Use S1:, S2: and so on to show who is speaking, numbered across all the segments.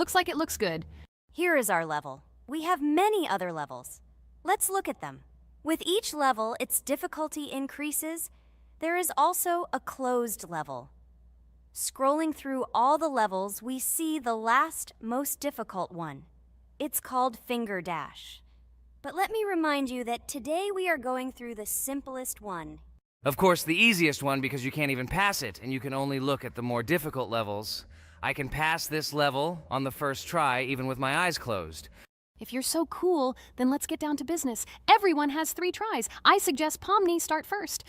S1: Looks like it looks good.
S2: Here is our level. We have many other levels. Let's look at them. With each level, its difficulty increases. There is also a closed level. Scrolling through all the levels, we see the last, most difficult one. It's called Finger Dash. But let me remind you that today we are going through the simplest one.
S3: Of course, the easiest one because you can't even pass it, and you can only look at the more difficult levels. I can pass this level on the first try, even with my eyes closed.
S1: If you're so cool, then let's get down to business. Everyone has 3 tries. I suggest Pomni start first.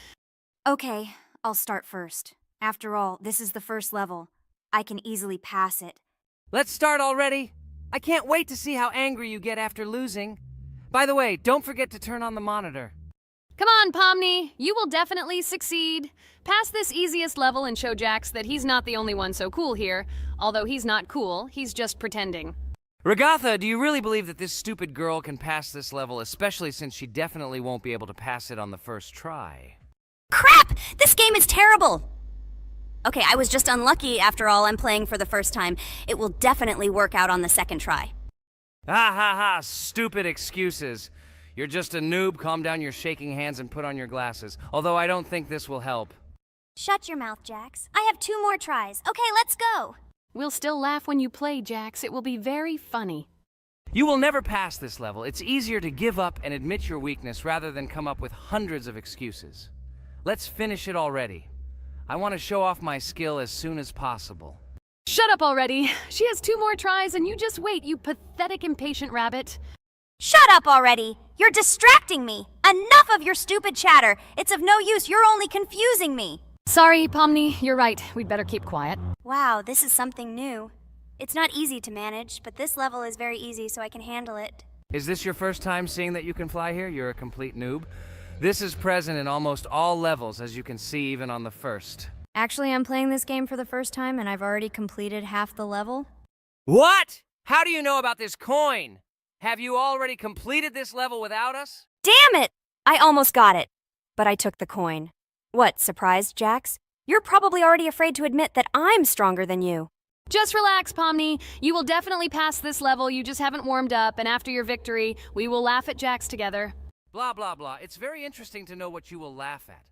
S2: Okay, I'll start first. After all, this is the first level. I can easily pass it.
S3: Let's start already. I can't wait to see how angry you get after losing. By the way, don't forget to turn on the monitor.
S1: Come on, Pomni. You will definitely succeed. Pass this easiest level and show Jax that he's not the only one so cool here. Although he's not cool, he's just pretending.
S3: Ragatha, do you really believe that this stupid girl can pass this level, especially since she definitely won't be able to pass it on the first try?
S2: Crap! This game is terrible! Okay, I was just unlucky. After all, I'm playing for the first time. It will definitely work out on the second try.
S3: Ha ha ha, stupid excuses. You're just a noob, calm down your shaking hands and put on your glasses. Although I don't think this will help.
S2: Shut your mouth, Jax. I have 2 more tries. Okay, let's go!
S1: We'll still laugh when you play, Jax. It will be very funny.
S3: You will never pass this level. It's easier to give up and admit your weakness rather than come up with hundreds of excuses. Let's finish it already. I want to show off my skill as soon as possible.
S1: Shut up already. She has 2 more tries and you just wait, you pathetic impatient rabbit.
S2: Shut up already! You're distracting me! Enough of your stupid chatter! It's of no use, you're only confusing me!
S1: Sorry, Pomni, you're right. We'd better keep quiet.
S2: Wow, this is something new. It's not easy to manage, but this level is very easy, so I can handle it.
S3: Is this your first time seeing that you can fly here? You're a complete noob. This is present in almost all levels, as you can see even on the first.
S2: Actually, I'm playing this game for the first time, and I've already completed half the level.
S3: What? How do you know about this coin? Have you already completed this level without us?
S2: Damn it! I almost got it, but I took the coin. What, surprised, Jax? You're probably already afraid to admit that I'm stronger than you.
S1: Just relax, Pomni. You will definitely pass this level, you just haven't warmed up, and after your victory, we will laugh at Jax together.
S3: Blah, blah, blah. It's very interesting to know what you will laugh at.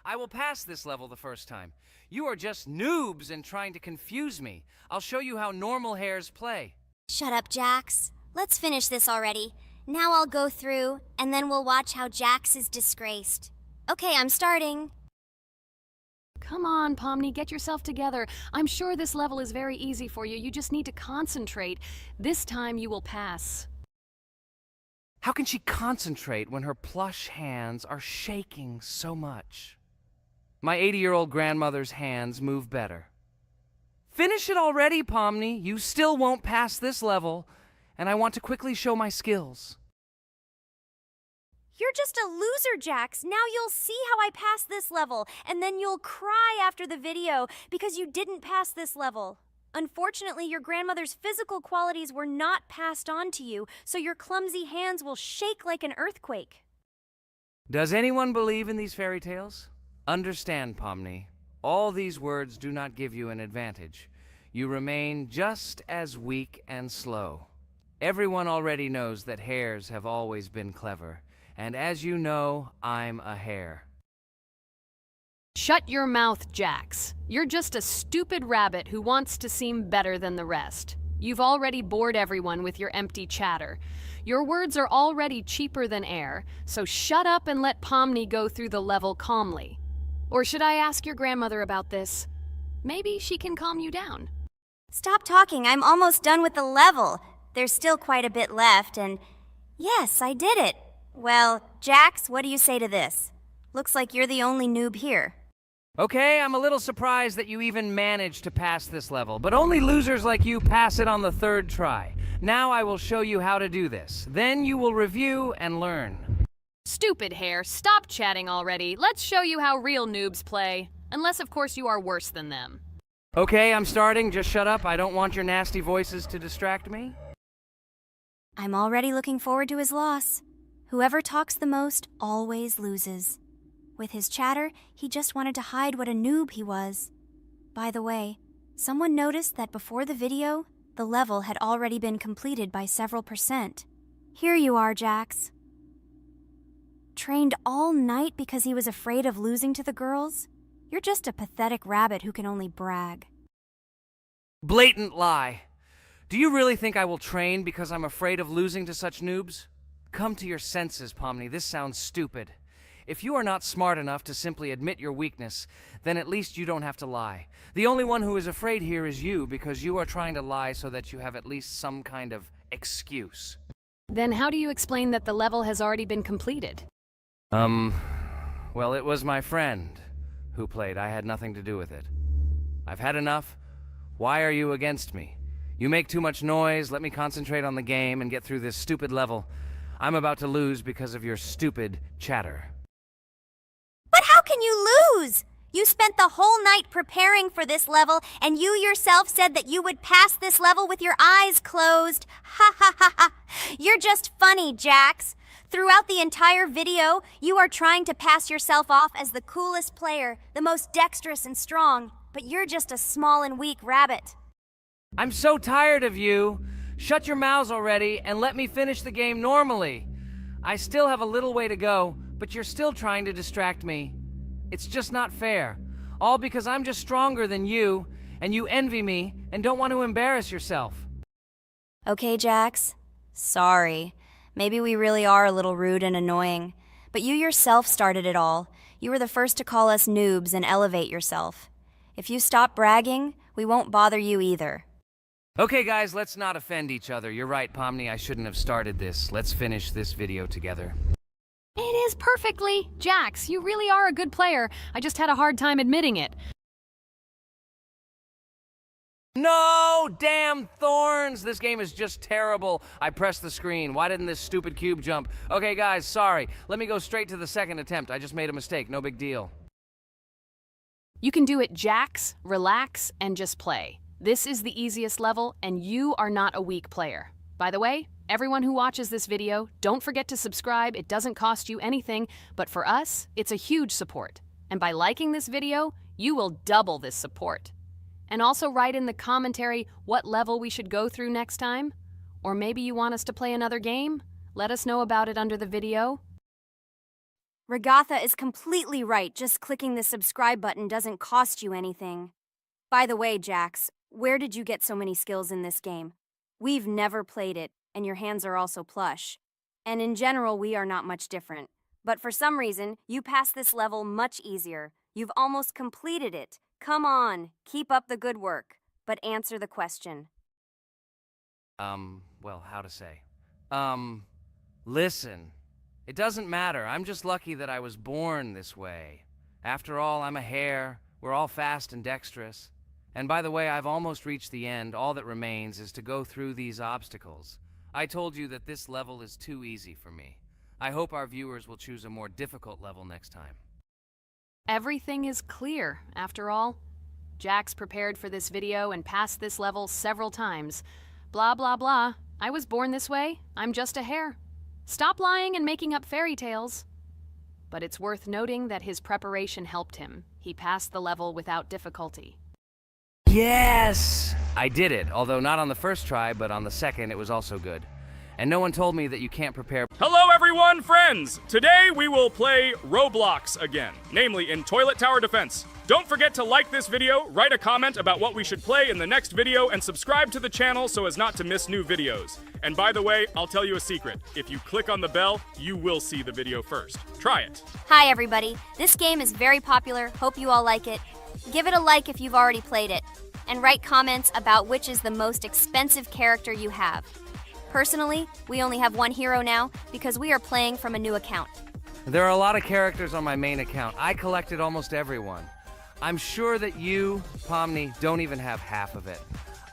S3: I will pass this level the first time. You are just noobs and trying to confuse me. I'll show you how normal hares play.
S2: Shut up, Jax. Let's finish this already. Now I'll go through, and then we'll watch how Jax is disgraced. Okay, I'm starting.
S1: Come on, Pomni, get yourself together. I'm sure this level is very easy for you. You just need to concentrate. This time you will pass.
S3: How can she concentrate when her plush hands are shaking so much? My 80-year-old grandmother's hands move better. Finish it already, Pomni. You still won't pass this level, and I want to quickly show my skills.
S2: You're just a loser, Jax. Now you'll see how I pass this level, and then you'll cry after the video because you didn't pass this level. Unfortunately, your grandmother's physical qualities were not passed on to you, so your clumsy hands will shake like an earthquake.
S3: Does anyone believe in these fairy tales? Understand, Pomni. All these words do not give you an advantage. You remain just as weak and slow. Everyone already knows that hares have always been clever. And as you know, I'm a hare.
S1: Shut your mouth, Jax. You're just a stupid rabbit who wants to seem better than the rest. You've already bored everyone with your empty chatter. Your words are already cheaper than air, so shut up and let Pomni go through the level calmly. Or should I ask your grandmother about this? Maybe she can calm you down.
S2: Stop talking. I'm almost done with the level. There's still quite a bit left, and yes, I did it. Well, Jax, what do you say to this? Looks like you're the only noob here.
S3: Okay, I'm a little surprised that you even managed to pass this level, but only losers like you pass it on the third try. Now I will show you how to do this. Then you will review and learn.
S1: Stupid hare, stop chatting already. Let's show you how real noobs play. Unless, of course, you are worse than them.
S3: Okay, I'm starting. Just shut up. I don't want your nasty voices to distract me.
S2: I'm already looking forward to his loss. Whoever talks the most always loses. With his chatter, he just wanted to hide what a noob he was. By the way, someone noticed that before the video, the level had already been completed by several percent. Here you are, Jax. Trained all night because he was afraid of losing to the girls? You're just a pathetic rabbit who can only brag.
S3: Blatant lie. Do you really think I will train because I'm afraid of losing to such noobs? Come to your senses, Pomni. This sounds stupid. If you are not smart enough to simply admit your weakness, then at least you don't have to lie. The only one who is afraid here is you, because you are trying to lie so that you have at least some kind of excuse.
S1: Then how do you explain that the level has already been completed?
S3: Well, it was my friend who played. I had nothing to do with it. I've had enough. Why are you against me? You make too much noise. Let me concentrate on the game and get through this stupid level. I'm about to lose because of your stupid chatter.
S2: But how can you lose? You spent the whole night preparing for this level, and you yourself said that you would pass this level with your eyes closed. Ha ha ha ha. You're just funny, Jax. Throughout the entire video, you are trying to pass yourself off as the coolest player, the most dexterous and strong, but you're just a small and weak rabbit.
S3: I'm so tired of you. Shut your mouths already and let me finish the game normally. I still have a little way to go, but you're still trying to distract me. It's just not fair. All because I'm just stronger than you, and you envy me and don't want to embarrass yourself.
S2: Okay, Jax. Sorry. Maybe we really are a little rude and annoying. But you yourself started it all. You were the first to call us noobs and elevate yourself. If you stop bragging, we won't bother you either.
S3: Okay, guys, let's not offend each other. You're right, Pomni, I shouldn't have started this. Let's finish this video together.
S1: It is perfectly. Jax, you really are a good player. I just had a hard time admitting it.
S3: No! Damn thorns! This game is just terrible. I pressed the screen. Why didn't this stupid cube jump? Okay, guys, sorry. Let me go straight to the second attempt. I just made a mistake. No big deal.
S1: You can do it, Jax, relax, and just play. This is the easiest level, and you are not a weak player. By the way, everyone who watches this video, don't forget to subscribe. It doesn't cost you anything, but for us, it's a huge support. And by liking this video, you will double this support. And also write in the commentary what level we should go through next time. Or maybe you want us to play another game? Let us know about it under the video.
S2: Regatha is completely right. Just clicking the subscribe button doesn't cost you anything. By the way, Jax, where did you get so many skills in this game? We've never played it, and your hands are also plush. And in general, we are not much different. But for some reason, you passed this level much easier. You've almost completed it. Come on, keep up the good work, but answer the question.
S3: Well, how to say? Listen. It doesn't matter. I'm just lucky that I was born this way. After all, I'm a hare. We're all fast and dexterous. And by the way, I've almost reached the end. All that remains is to go through these obstacles. I told you that this level is too easy for me. I hope our viewers will choose a more difficult level next time.
S1: Everything is clear, after all. Jax prepared for this video and passed this level several times. Blah, blah, blah. I was born this way. I'm just a hare. Stop lying and making up fairy tales. But it's worth noting that his preparation helped him. He passed the level without difficulty.
S3: Yes! I did it, although not on the first try, but on the second it was also good. And no one told me that you can't prepare.
S4: Hello everyone, friends! Today we will play Roblox again, namely in Toilet Tower Defense. Don't forget to like this video, write a comment about what we should play in the next video, and subscribe to the channel so as not to miss new videos. And by the way, I'll tell you a secret. If you click on the bell, you will see the video first. Try it.
S2: Hi everybody, this game is very popular, hope you all like it. Give it a like if you've already played it, and write comments about which is the most expensive character you have. Personally, we only have one hero now because we are playing from a new account.
S3: There are a lot of characters on my main account. I collected almost everyone. I'm sure that you, Pomni, don't even have half of it.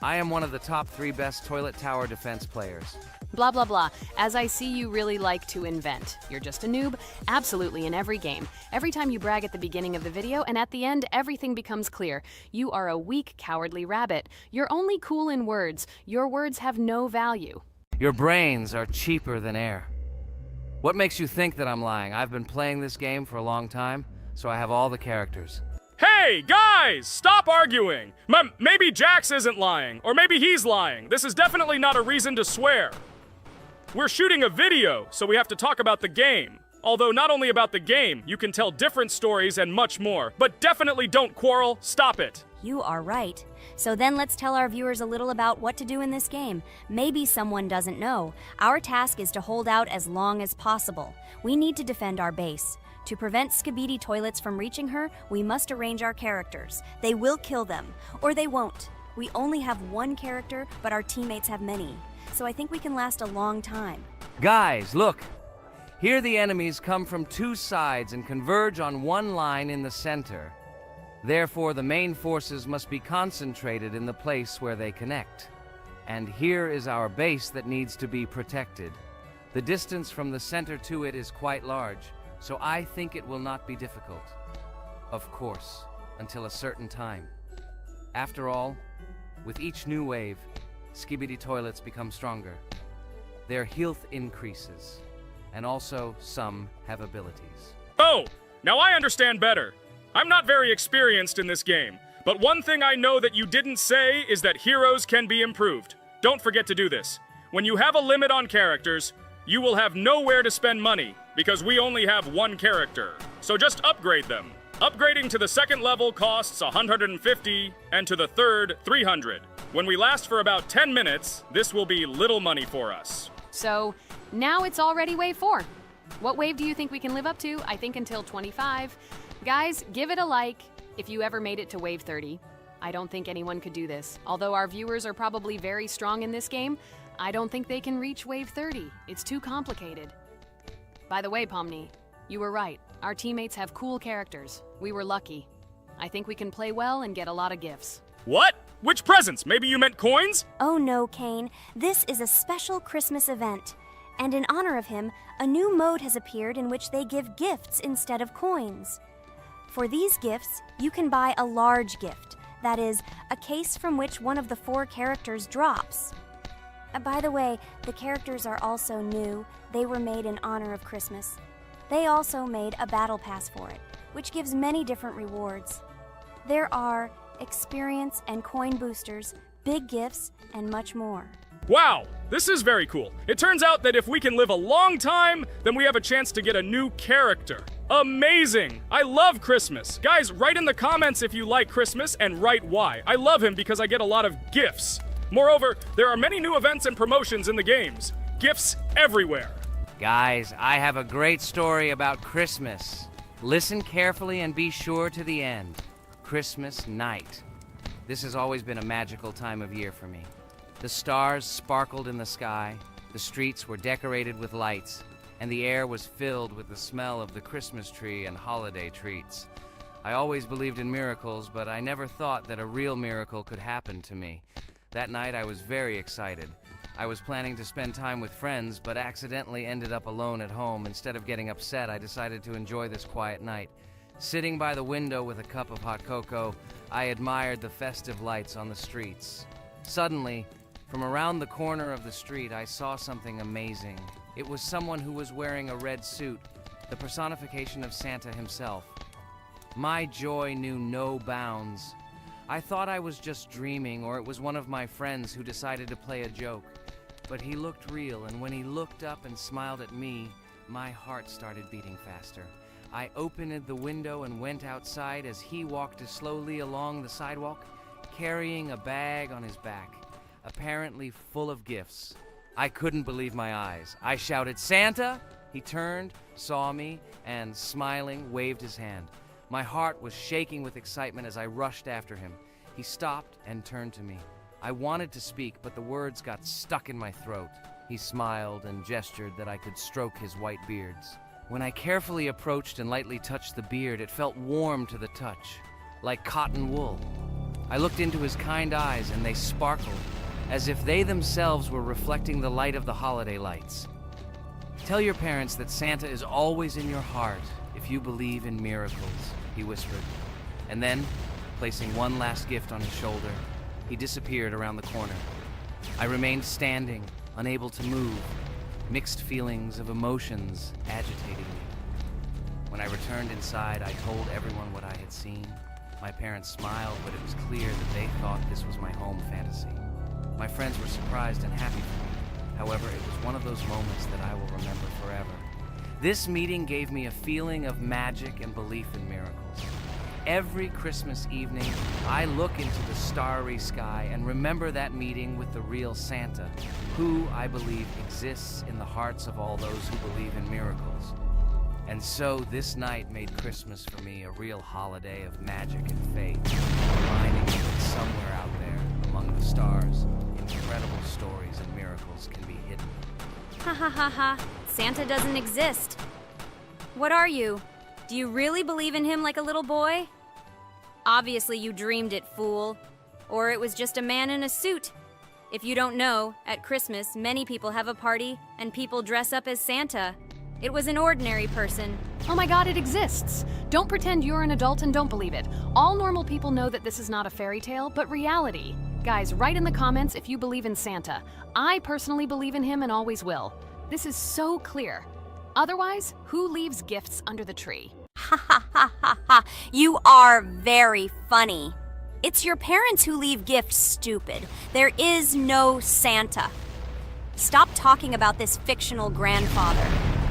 S3: I am one of the top 3 best Toilet Tower Defense players.
S1: Blah, blah, blah. As I see, you really like to invent. You're just a noob? Absolutely, in every game. Every time you brag at the beginning of the video, and at the end, everything becomes clear. You are a weak, cowardly rabbit. You're only cool in words. Your words have no value.
S3: Your brains are cheaper than air. What makes you think that I'm lying? I've been playing this game for a long time, so I have all the characters.
S4: Hey, guys! Stop arguing! Maybe Jax isn't lying, or maybe he's lying. This is definitely not a reason to swear. We're shooting a video, so we have to talk about the game. Although not only about the game, you can tell different stories and much more. But definitely don't quarrel. Stop it.
S2: You are right. So then let's tell our viewers a little about what to do in this game. Maybe someone doesn't know. Our task is to hold out as long as possible. We need to defend our base. To prevent Skibidi Toilets from reaching her, we must arrange our characters. They will kill them, or they won't. We only have one character, but our teammates have many. So I think we can last a long time.
S3: Guys, look! Here the enemies come from two sides and converge on one line in the center. Therefore, the main forces must be concentrated in the place where they connect. And here is our base that needs to be protected. The distance from the center to it is quite large, so I think it will not be difficult. Of course, until a certain time. After all, with each new wave, Skibidi Toilets become stronger. Their health increases, and also some have abilities.
S4: Oh, now I understand better. I'm not very experienced in this game, but one thing I know that you didn't say is that heroes can be improved. Don't forget to do this. When you have a limit on characters, you will have nowhere to spend money, because we only have one character. So just upgrade them. Upgrading to the second level costs 150, and to the third, 300. When we last for about 10 minutes, this will be little money for us.
S1: So, now it's already wave 4. What wave do you think we can live up to? I think until 25. Guys, give it a like if you ever made it to wave 30. I don't think anyone could do this. Although our viewers are probably very strong in this game, I don't think they can reach wave 30. It's too complicated. By the way, Pomni, you were right. Our teammates have cool characters. We were lucky. I think we can play well and get a lot of gifts.
S4: What? Which presents? Maybe you meant coins?
S2: Oh no, Kane. This is a special Christmas event. And in honor of him, a new mode has appeared in which they give gifts instead of coins. For these gifts, you can buy a large gift. That is, a case from which one of the 4 characters drops. By the way, the characters are also new. They were made in honor of Christmas. They also made a battle pass for it, which gives many different rewards. There are experience and coin boosters, big gifts, and much more.
S4: Wow, this is very cool. It turns out that if we can live a long time, then we have a chance to get a new character. Amazing! I love Christmas. Guys, write in the comments if you like Christmas and write why. I love him because I get a lot of gifts. Moreover, there are many new events and promotions in the games. Gifts everywhere.
S3: Guys, I have a great story about Christmas. Listen carefully and be sure to the end. Christmas night. This has always been a magical time of year for me. The stars sparkled in the sky, the streets were decorated with lights, and the air was filled with the smell of the Christmas tree and holiday treats. I always believed in miracles, but I never thought that a real miracle could happen to me. That night I was very excited. I was planning to spend time with friends, but accidentally ended up alone at home. Instead of getting upset, I decided to enjoy this quiet night. Sitting by the window with a cup of hot cocoa, I admired the festive lights on the streets. Suddenly, from around the corner of the street, I saw something amazing. It was someone who was wearing a red suit, the personification of Santa himself. My joy knew no bounds. I thought I was just dreaming, or it was one of my friends who decided to play a joke. But he looked real, and when he looked up and smiled at me, my heart started beating faster. I opened the window and went outside as he walked slowly along the sidewalk, carrying a bag on his back, apparently full of gifts. I couldn't believe my eyes. I shouted, "Santa!" He turned, saw me, and smiling, waved his hand. My heart was shaking with excitement as I rushed after him. He stopped and turned to me. I wanted to speak, but the words got stuck in my throat. He smiled and gestured that I could stroke his white beards. When I carefully approached and lightly touched the beard, it felt warm to the touch, like cotton wool. I looked into his kind eyes, and they sparkled, as if they themselves were reflecting the light of the holiday lights. Tell your parents that Santa is always in your heart if you believe in miracles, he whispered. And then, placing one last gift on his shoulder, he disappeared around the corner. I remained standing, unable to move, mixed feelings of emotions agitating me. When I returned inside, I told everyone what I had seen. My parents smiled, but it was clear that they thought this was my home fantasy. My friends were surprised and happy for me. However, it was one of those moments that I will remember forever. This meeting gave me a feeling of magic and belief in miracles. Every Christmas evening, I look into the starry sky and remember that meeting with the real Santa, who, I believe, exists in the hearts of all those who believe in miracles. And so this night made Christmas for me a real holiday of magic and faith, reminding me that somewhere out there, among the stars, incredible stories and miracles can be hidden.
S2: Ha ha ha ha. Santa doesn't exist. What are you? Do you really believe in him like a little boy? Obviously you dreamed it, fool. Or it was just a man in a suit. If you don't know, at Christmas, many people have a party and people dress up as Santa. It was an ordinary person.
S1: Oh my god, it exists! Don't pretend you're an adult and don't believe it. All normal people know that this is not a fairy tale, but reality. Guys, write in the comments if you believe in Santa. I personally believe in him and always will. This is so clear. Otherwise, who leaves gifts under the tree?
S2: Ha ha ha ha ha. You are very funny. It's your parents who leave gifts, stupid. There is no Santa. Stop talking about this fictional grandfather.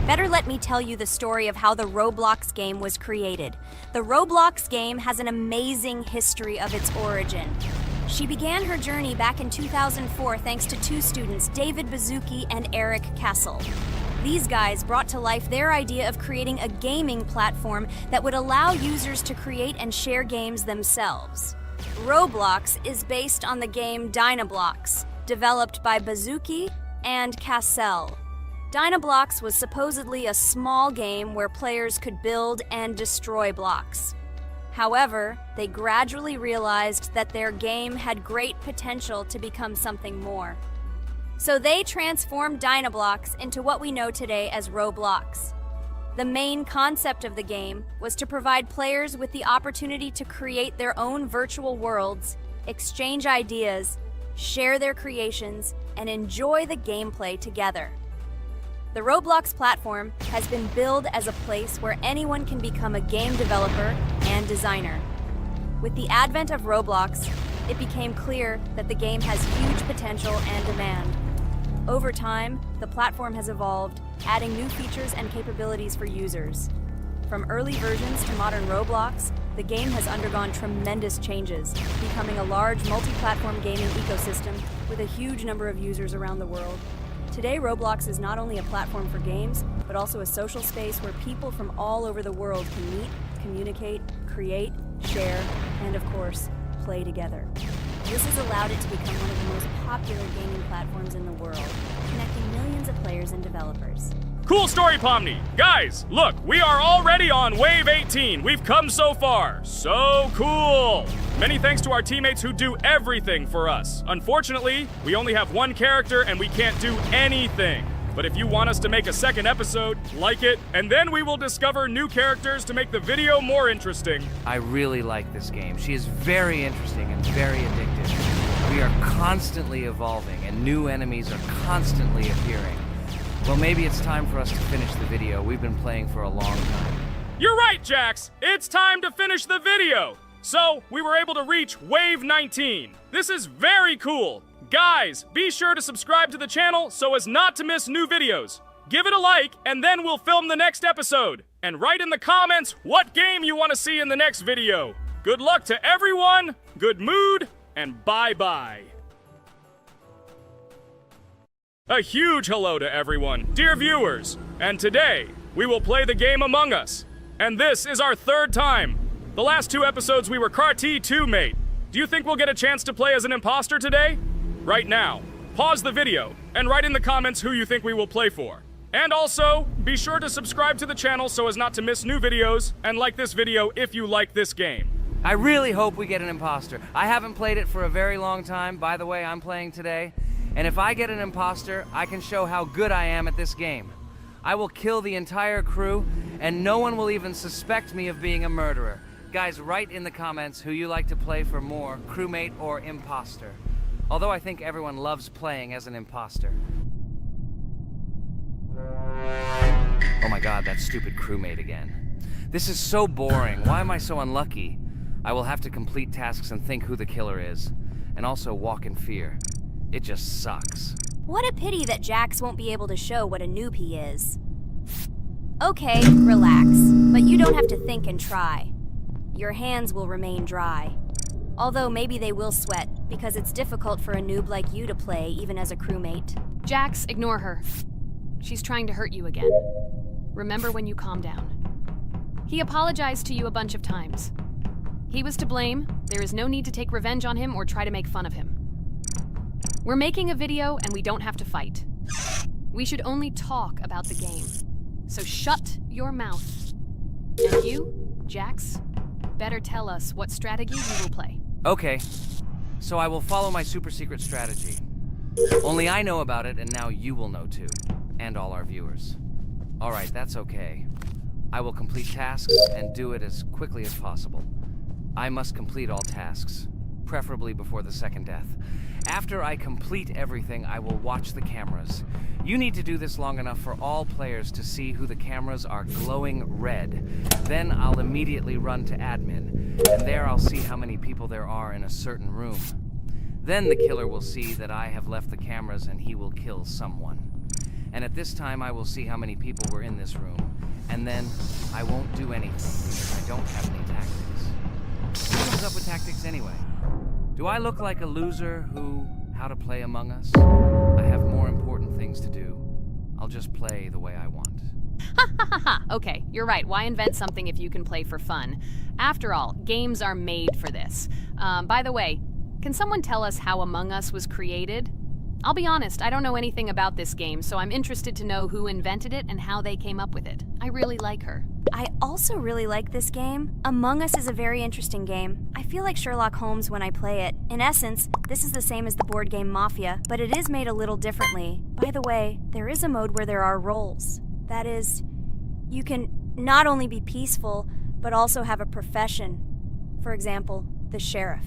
S2: Better let me tell you the story of how the Roblox game was created. The Roblox game has an amazing history of its origin. She began her journey back in 2004 thanks to two students, David Bazuki and Eric Castle. These guys brought to life their idea of creating a gaming platform that would allow users to create and share games themselves. Roblox is based on the game Dynablox, developed by Bazuki and Castle. Dynablox was supposedly a small game where players could build and destroy blocks. However, they gradually realized that their game had great potential to become something more. So they transformed Dynablox into what we know today as Roblox. The main concept of the game was to provide players with the opportunity to create their own virtual worlds, exchange ideas, share their creations, and enjoy the gameplay together. The Roblox platform has been billed as a place where anyone can become a game developer and designer. With the advent of Roblox, it became clear that the game has huge potential and demand. Over time, the platform has evolved, adding new features and capabilities for users. From early versions to modern Roblox, the game has undergone tremendous changes, becoming a large multi-platform gaming ecosystem with a huge number of users around the world. Today, Roblox is not only a platform for games, but also a social space where people from all over the world can meet, communicate, create, share, and of course, play together. This has allowed it to become one of the most popular gaming platforms in the world, connecting millions of players and developers.
S4: Cool story, Pomni. Guys, look, we are already on Wave 18. We've come so far. So cool. Many thanks to our teammates who do everything for us. Unfortunately, we only have one character and we can't do anything. But if you want us to make a second episode, like it, and then we will discover new characters to make the video more interesting.
S3: I really like this game. She is very interesting and very addictive. We are constantly evolving and new enemies are constantly appearing. Well, maybe it's time for us to finish the video. We've been playing for a long time.
S4: You're right, Jax. It's time to finish the video. So, we were able to reach Wave 19. This is very cool. Guys, be sure to subscribe to the channel so as not to miss new videos. Give it a like, and then we'll film the next episode. And write in the comments what game you want to see in the next video. Good luck to everyone, good mood, and bye-bye. A huge hello to everyone, dear viewers. And today, we will play the game Among Us. And this is our third time. The last two episodes we were CAR-T 2 mate. Do you think we'll get a chance to play as an imposter today? Right now, pause the video and write in the comments who you think we will play for. And also, be sure to subscribe to the channel so as not to miss new videos, and like this video if you like this game.
S3: I really hope we get an imposter. I haven't played it for a very long time. By the way, I'm playing today. And if I get an imposter, I can show how good I am at this game. I will kill the entire crew, and no one will even suspect me of being a murderer. Guys, write in the comments who you like to play for more, crewmate or imposter. Although I think everyone loves playing as an imposter. Oh my god, that stupid crewmate again. This is so boring. Why am I so unlucky? I will have to complete tasks and think who the killer is, and also walk in fear. It just sucks.
S2: What a pity that Jax won't be able to show what a noob he is. Okay, relax, but you don't have to think and try. Your hands will remain dry. Although maybe they will sweat, because it's difficult for a noob like you to play even as a crewmate.
S1: Jax, ignore her. She's trying to hurt you again. Remember when you calm down. He apologized to you a bunch of times. He was to blame. There is no need to take revenge on him or try to make fun of him. We're making a video and we don't have to fight. We should only talk about the game. So shut your mouth. And you, Jax, better tell us what strategy you will play.
S3: Okay, so I will follow my super secret strategy. Only I know about it, and now you will know too. And all our viewers. Alright, that's okay. I will complete tasks and do it as quickly as possible. I must complete all tasks, preferably before the second death. After I complete everything, I will watch the cameras. You need to do this long enough for all players to see who the cameras are glowing red. Then I'll immediately run to admin, and there I'll see how many people there are in a certain room. Then the killer will see that I have left the cameras and he will kill someone. And at this time I will see how many people were in this room. And then I won't do anything because I don't have any tactics. Who comes up with tactics anyway? Do I look like a loser who, how to play Among Us? I have more important things to do. I'll just play the way I want.
S1: Ha ha ha ha! Okay, you're right. Why invent something if you can play for fun? After all, games are made for this. By the way, can someone tell us how Among Us was created? I'll be honest, I don't know anything about this game, so I'm interested to know who invented it and how they came up with it. I really like her.
S2: I also really like this game. Among Us is a very interesting game. I feel like Sherlock Holmes when I play it. In essence, this is the same as the board game Mafia, but it is made a little differently. By the way, there is a mode where there are roles. That is, you can not only be peaceful, but also have a profession. For example, the sheriff.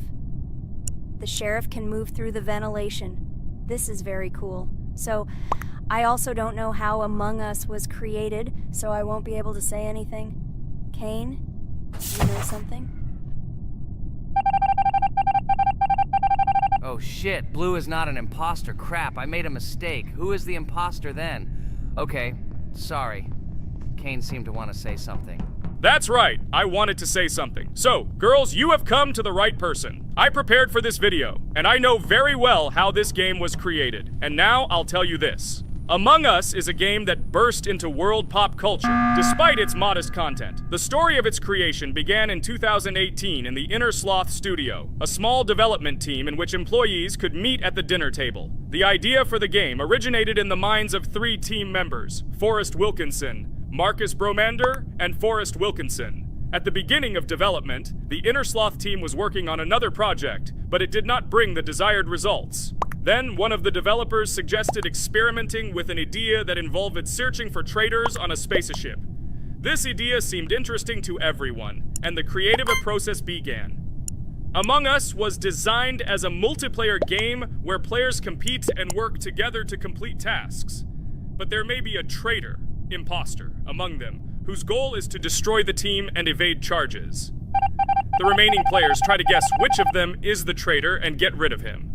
S2: The sheriff can move through the ventilation. This is very cool. So, I also don't know how Among Us was created, so I won't be able to say anything. Kane, you know something?
S3: Oh shit, Blue is not an imposter. Crap, I made a mistake. Who is the imposter then? Okay, sorry. Kane seemed to want to say something.
S4: That's right, I wanted to say something. So, girls, you have come to the right person. I prepared for this video, and I know very well how this game was created. And now I'll tell you this. Among Us is a game that burst into world pop culture, despite its modest content. The story of its creation began in 2018 in the Inner Sloth Studio, a small development team in which employees could meet at the dinner table. The idea for the game originated in the minds of 3 team members, Forrest Wilkinson, Marcus Bromander, and Forrest Wilkinson. At the beginning of development, the Inner Sloth team was working on another project, but it did not bring the desired results. Then, one of the developers suggested experimenting with an idea that involved searching for traitors on a spaceship. This idea seemed interesting to everyone, and the creative process began. Among Us was designed as a multiplayer game where players compete and work together to complete tasks. But there may be a traitor, imposter, among them, whose goal is to destroy the team and evade charges. The remaining players try to guess which of them is the traitor and get rid of him.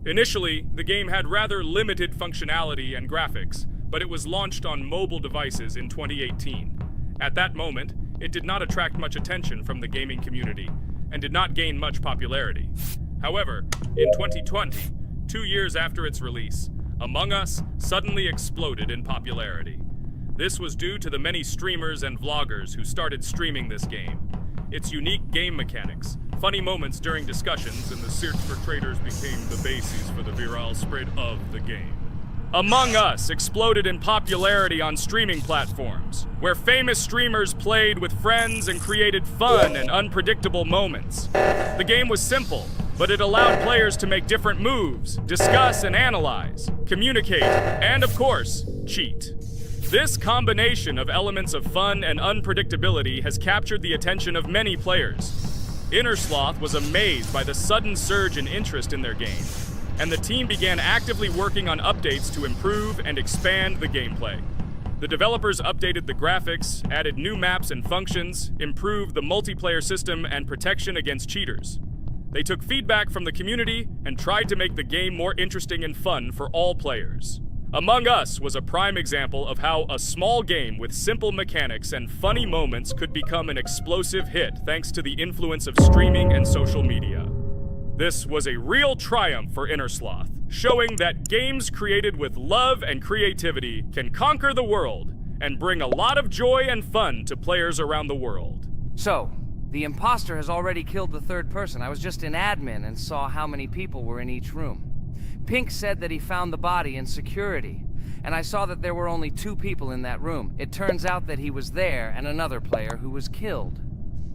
S4: Initially, the game had rather limited functionality and graphics, but it was launched on mobile devices in 2018. At that moment, it did not attract much attention from the gaming community, and did not gain much popularity. However, in 2020, 2 years after its release, Among Us suddenly exploded in popularity. This was due to the many streamers and vloggers who started streaming this game. Its unique game mechanics, funny moments during discussions, and the search for traitors became the basis for the viral spread of the game. Among Us exploded in popularity on streaming platforms, where famous streamers played with friends and created fun and unpredictable moments. The game was simple, but it allowed players to make different moves, discuss and analyze, communicate, and of course, cheat. This combination of elements of fun and unpredictability has captured the attention of many players. Inner Sloth was amazed by the sudden surge in interest in their game, and the team began actively working on updates to improve and expand the gameplay. The developers updated the graphics, added new maps and functions, improved the multiplayer system and protection against cheaters. They took feedback from the community and tried to make the game more interesting and fun for all players. Among Us was a prime example of how a small game with simple mechanics and funny moments could become an explosive hit thanks to the influence of streaming and social media. This was a real triumph for Innersloth, showing that games created with love and creativity can conquer the world and bring a lot of joy and fun to players around the world.
S3: So, the imposter has already killed the third person. I was just in admin and saw how many people were in each room. Pink said that he found the body in security, and I saw that there were only 2 people in that room. It turns out that he was there and another player who was killed.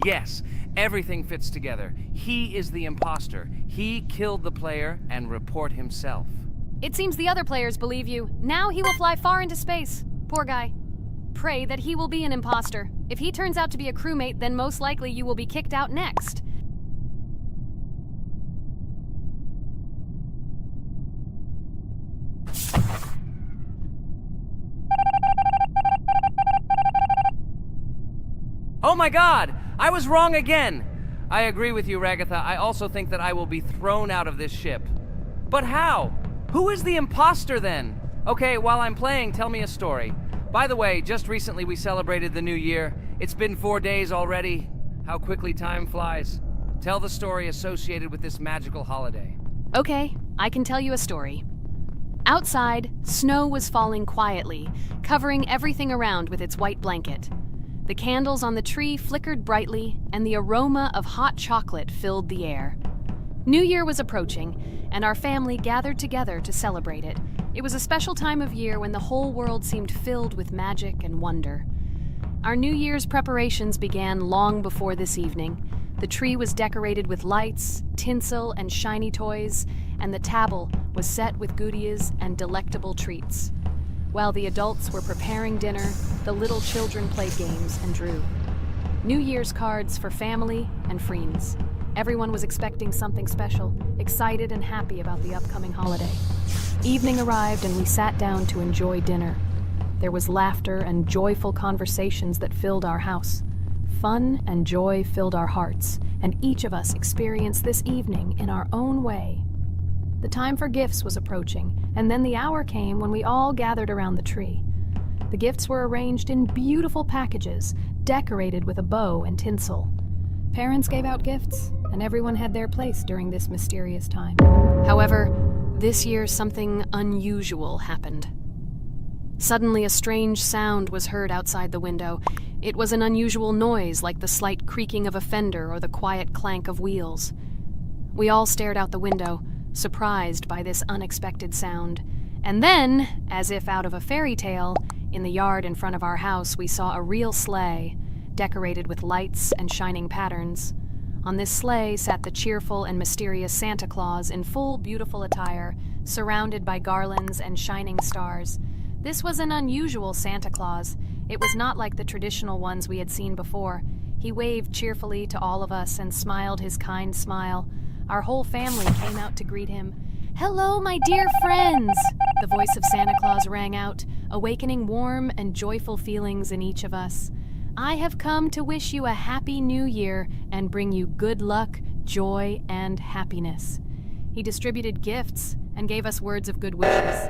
S3: Yes, everything fits together. He is the imposter. He killed the player and report himself.
S1: It seems the other players believe you. Now he will fly far into space. Poor guy. Pray that he will be an imposter. If he turns out to be a crewmate, then most likely you will be kicked out next.
S3: Oh my god! I was wrong again! I agree with you, Ragatha. I also think that I will be thrown out of this ship. But how? Who is the imposter then? Okay, while I'm playing, tell me a story. By the way, just recently we celebrated the new year. It's been 4 days already. How quickly time flies. Tell the story associated with this magical holiday.
S1: Okay, I can tell you a story. Outside, snow was falling quietly, covering everything around with its white blanket. The candles on the tree flickered brightly, and the aroma of hot chocolate filled the air. New Year was approaching, and our family gathered together to celebrate it. It was a special time of year when the whole world seemed filled with magic and wonder. Our New Year's preparations began long before this evening. The tree was decorated with lights, tinsel, and shiny toys, and the table was set with goodies and delectable treats. While the adults were preparing dinner, the little children played games and drew. New Year's cards for family and friends. Everyone was expecting something special, excited and happy about the upcoming holiday. Evening arrived and we sat down to enjoy dinner. There was laughter and joyful conversations that filled our house. Fun and joy filled our hearts, and each of us experienced this evening in our own way. The time for gifts was approaching, and then the hour came when we all gathered around the tree. The gifts were arranged in beautiful packages, decorated with a bow and tinsel. Parents gave out gifts, and everyone had their place during this mysterious time. However, this year something unusual happened. Suddenly a strange sound was heard outside the window. It was an unusual noise, like the slight creaking of a fender or the quiet clank of wheels. We all stared out the window, surprised by this unexpected sound. And then, as if out of a fairy tale, in the yard in front of our house we saw a real sleigh, decorated with lights and shining patterns. On this sleigh sat the cheerful and mysterious Santa Claus in full beautiful attire, surrounded by garlands and shining stars. This was an unusual Santa Claus. It was not like the traditional ones we had seen before. He waved cheerfully to all of us and smiled his kind smile. Our whole family came out to greet him. "Hello, my dear friends!" The voice of Santa Claus rang out, awakening warm and joyful feelings in each of us. "I have come to wish you a happy new year and bring you good luck, joy, and happiness." He distributed gifts and gave us words of good wishes.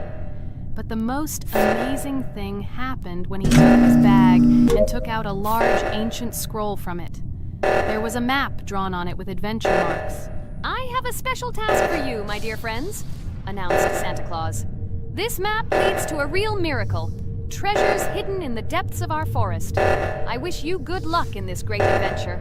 S1: But the most amazing thing happened when he took his bag and took out a large ancient scroll from it. There was a map drawn on it with adventure marks. "I have a special task for you, my dear friends," announced Santa Claus. "This map leads to a real miracle. Treasures hidden in the depths of our forest. I wish you good luck in this great adventure."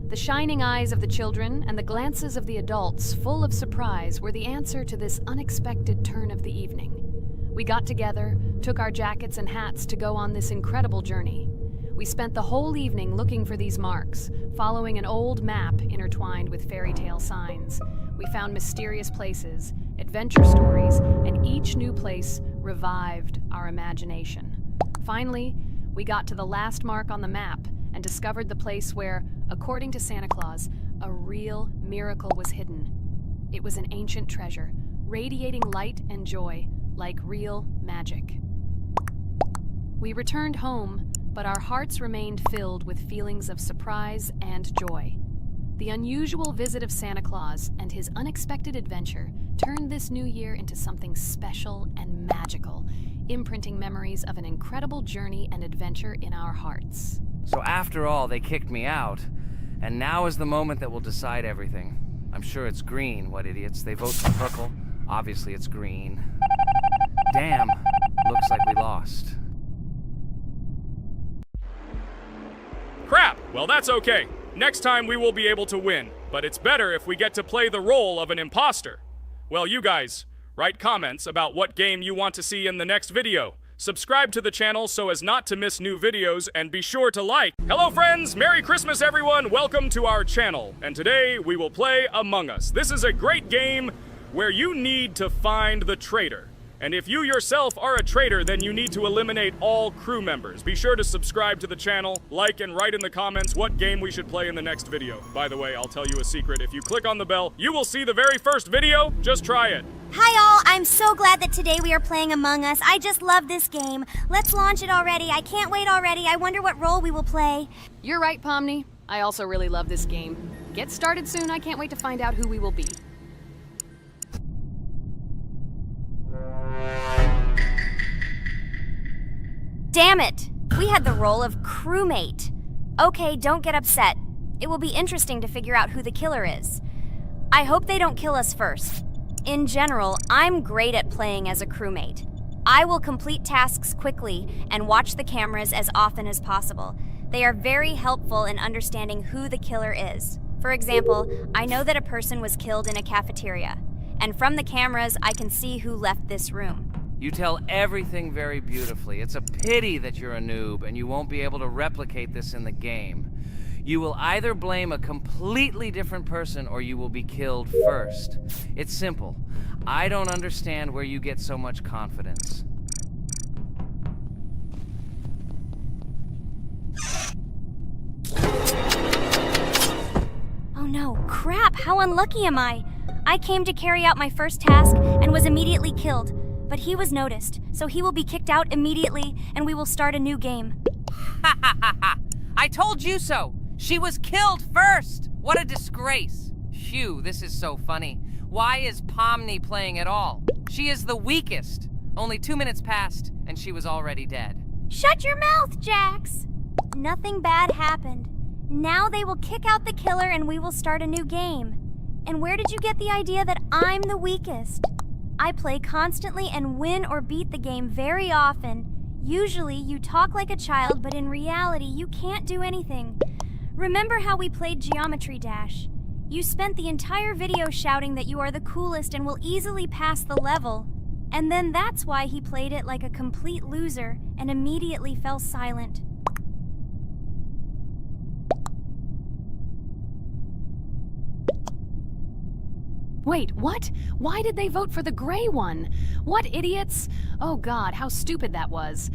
S1: The shining eyes of the children and the glances of the adults, full of surprise, were the answer to this unexpected turn of the evening. We got together, took our jackets and hats to go on this incredible journey. We spent the whole evening looking for these marks, following an old map intertwined with fairy tale signs. We found mysterious places, adventure stories, and each new place revived our imagination. Finally, we got to the last mark on the map and discovered the place where, according to Santa Claus, a real miracle was hidden. It was an ancient treasure, radiating light and joy, like real magic. We returned home, but our hearts remained filled with feelings of surprise and joy. The unusual visit of Santa Claus and his unexpected adventure turned this new year into something special and magical, imprinting memories of an incredible journey and adventure in our hearts.
S3: So after all, they kicked me out, and now is the moment that will decide everything. I'm sure it's green, what idiots. They vote for purple. Obviously it's green. Damn, looks like we lost.
S4: Crap! Well, that's okay. Next time we will be able to win, but it's better if we get to play the role of an imposter. Well, you guys, write comments about what game you want to see in the next video. Subscribe to the channel so as not to miss new videos, and be sure to like. Hello friends, Merry Christmas everyone, welcome to our channel. And today we will play Among Us. This is a great game where you need to find the traitor. And if you yourself are a traitor, then you need to eliminate all crew members. Be sure to subscribe to the channel, like, and write in the comments what game we should play in the next video. By the way, I'll tell you a secret. If you click on the bell, you will see the very first video. Just try it.
S2: Hi all, I'm so glad that today we are playing Among Us. I just love this game. Let's launch it already. I can't wait already. I wonder what role we will play.
S1: You're right, Pomni. I also really love this game. Get started soon. I can't wait to find out who we will be.
S2: Damn it! We had the role of crewmate. Okay, don't get upset. It will be interesting to figure out who the killer is. I hope they don't kill us first. In general, I'm great at playing as a crewmate. I will complete tasks quickly and watch the cameras as often as possible. They are very helpful in understanding who the killer is. For example, I know that a person was killed in a cafeteria, and from the cameras, I can see who left this room.
S3: You tell everything very beautifully. It's a pity that you're a noob and you won't be able to replicate this in the game. You will either blame a completely different person or you will be killed first. It's simple. I don't understand where you get so much confidence.
S2: Oh no, crap, how unlucky am I? I came to carry out my first task and was immediately killed. But he was noticed, so he will be kicked out immediately, and we will start a new game.
S5: Ha ha ha ha! I told you so! She was killed first! What a disgrace! Phew, this is so funny. Why is Pomni playing at all? She is the weakest. Only 2 minutes passed, and she was already dead.
S2: Shut your mouth, Jax! Nothing bad happened. Now they will kick out the killer and we will start a new game. And where did you get the idea that I'm the weakest? I play constantly and win or beat the game very often. Usually, you talk like a child, but in reality, you can't do anything. Remember how we played Geometry Dash? You spent the entire video shouting that you are the coolest and will easily pass the level. And then that's why he played it like a complete loser and immediately fell silent.
S1: Wait, what? Why did they vote for the gray one? What idiots? Oh god, how stupid that was.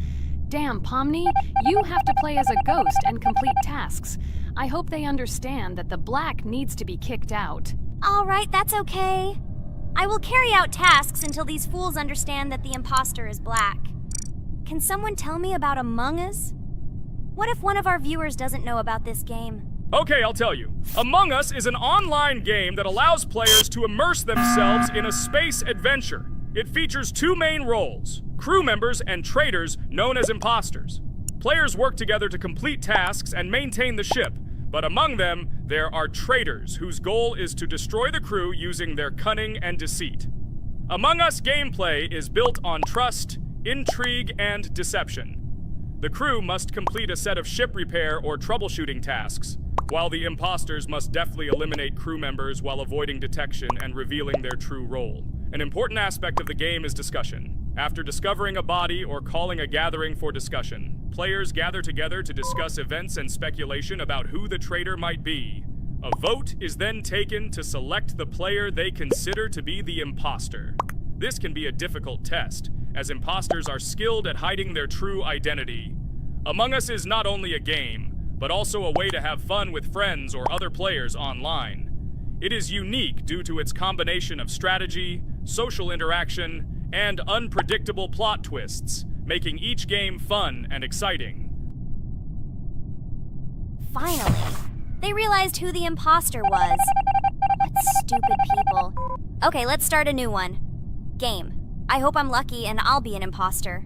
S1: Damn, Pomni, you have to play as a ghost and complete tasks. I hope they understand that the black needs to be kicked out.
S2: All right, that's okay. I will carry out tasks until these fools understand that the imposter is black. Can someone tell me about Among Us? What if one of our viewers doesn't know about this game?
S4: Okay, I'll tell you. Among Us is an online game that allows players to immerse themselves in a space adventure. It features 2 main roles, crew members and traitors known as imposters. Players work together to complete tasks and maintain the ship, but among them, there are traitors whose goal is to destroy the crew using their cunning and deceit. Among Us gameplay is built on trust, intrigue, and deception. The crew must complete a set of ship repair or troubleshooting tasks, while the imposters must deftly eliminate crew members while avoiding detection and revealing their true role. An important aspect of the game is discussion. After discovering a body or calling a gathering for discussion, players gather together to discuss events and speculation about who the traitor might be. A vote is then taken to select the player they consider to be the imposter. This can be a difficult test, as imposters are skilled at hiding their true identity. Among Us is not only a game, but also a way to have fun with friends or other players online. It is unique due to its combination of strategy, social interaction, and unpredictable plot twists, making each game fun and exciting.
S2: Finally, they realized who the imposter was. What stupid people. Okay, let's start a new one. Game. I hope I'm lucky and I'll be an imposter.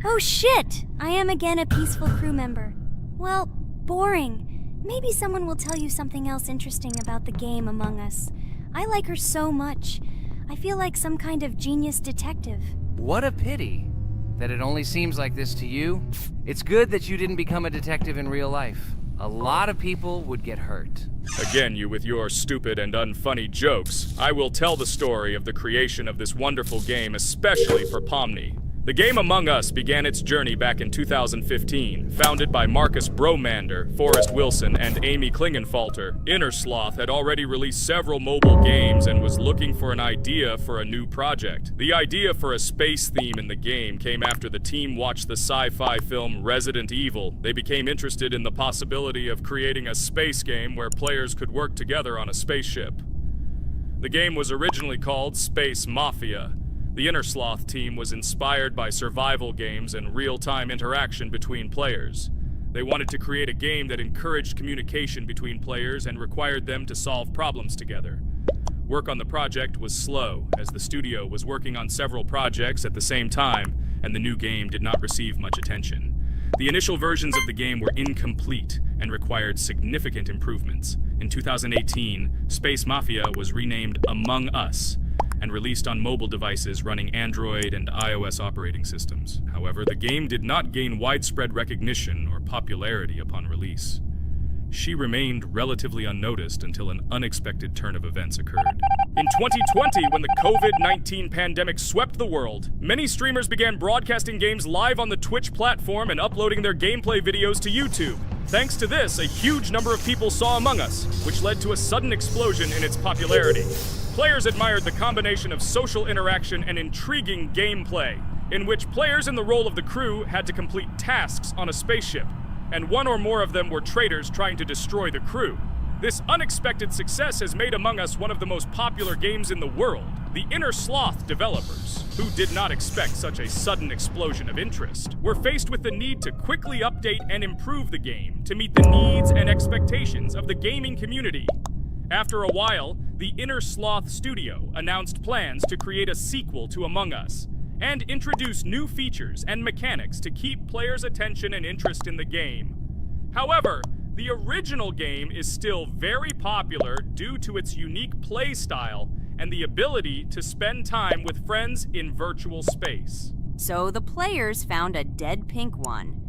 S2: Oh shit! I am again a peaceful crew member. Well, boring. Maybe someone will tell you something else interesting about the game Among Us. I like her so much. I feel like some kind of genius detective.
S3: What a pity that it only seems like this to you. It's good that you didn't become a detective in real life. A lot of people would get hurt.
S4: Again, you with your stupid and unfunny jokes. I will tell the story of the creation of this wonderful game, especially for Pomni. The game Among Us began its journey back in 2015. Founded by Marcus Bromander, Forrest Wilson, and Amy Klingenfalter, Innersloth had already released several mobile games and was looking for an idea for a new project. The idea for a space theme in the game came after the team watched the sci-fi film Resident Evil. They became interested in the possibility of creating a space game where players could work together on a spaceship. The game was originally called Space Mafia. The Innersloth team was inspired by survival games and real-time interaction between players. They wanted to create a game that encouraged communication between players and required them to solve problems together. Work on the project was slow, as the studio was working on several projects at the same time, and the new game did not receive much attention. The initial versions of the game were incomplete and required significant improvements. In 2018, Space Mafia was renamed Among Us, and released on mobile devices running Android and iOS operating systems. However, the game did not gain widespread recognition or popularity upon release. She remained relatively unnoticed until an unexpected turn of events occurred. In 2020, when the COVID-19 pandemic swept the world, many streamers began broadcasting games live on the Twitch platform and uploading their gameplay videos to YouTube. Thanks to this, a huge number of people saw Among Us, which led to a sudden explosion in its popularity. Players admired the combination of social interaction and intriguing gameplay, in which players in the role of the crew had to complete tasks on a spaceship, and one or more of them were traitors trying to destroy the crew. This unexpected success has made Among Us one of the most popular games in the world. The Innersloth developers, who did not expect such a sudden explosion of interest, were faced with the need to quickly update and improve the game to meet the needs and expectations of the gaming community. After a while, the Innersloth studio announced plans to create a sequel to Among Us and introduce new features and mechanics to keep players' attention and interest in the game. However, the original game is still very popular due to its unique play style and the ability to spend time with friends in virtual space.
S2: So the players found a dead pink one.